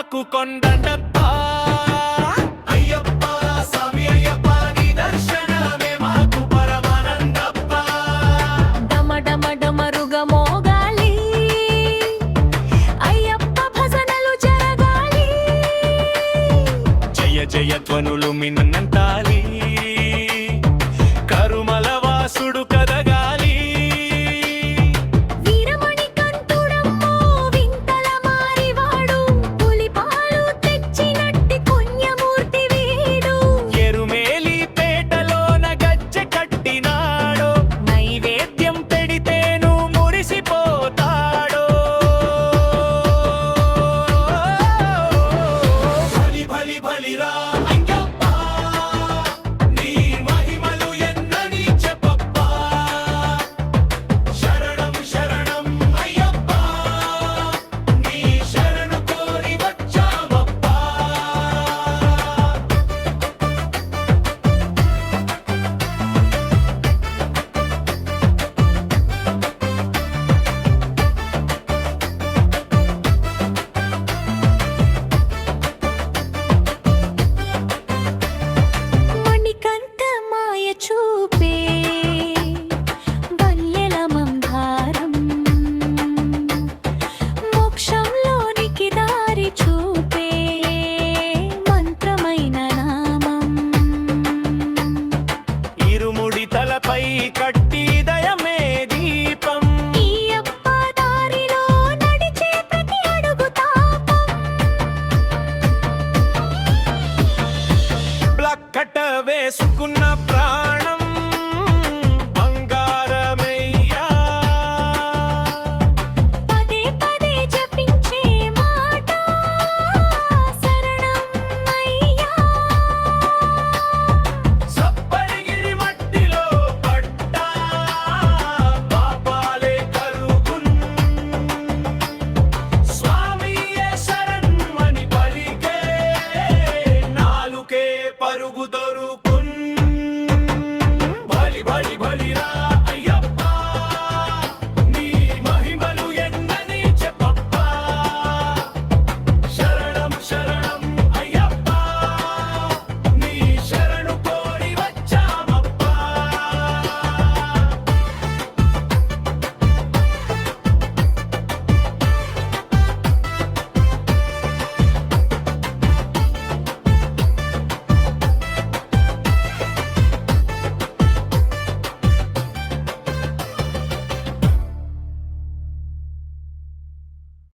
మాకు కొండండప్ప అయ్యప్ప స్వామి అయ్యప్ప నీ దర్శనమే మాకు పరమానందప్ప డమ డమ డమరుగ మోగాలి అయ్యప్ప భజనలు జరగాలి జయ జయ ధ్వనులు మిన్నంతాలి కరుమల వాసుడు కదగాలి వీరమణి కంఠుడమ్మో వింతల మారివాడు పులిపాలు తెచ్చినట్టి పుణ్యమూర్తి వీడు ఎరుమేలి పేటలోన గజ్జె కట్టినాడు నైవేద్యం పెడితేను మురిసిపోతాడు బలి బలి బలిరా అయ్యప్ప నీ మహిమలు ఎన్నని చెప్పప్పా శరణం శరణం అయ్యప్ప నీ శరణు కోరి వచ్చామప్పా మణికంఠ మాయ చూపే వల్యల మందారం మోక్షంలోనికి దారి చూపే మంత్రమైన నామం ఇరుముడి తలపై కట్టి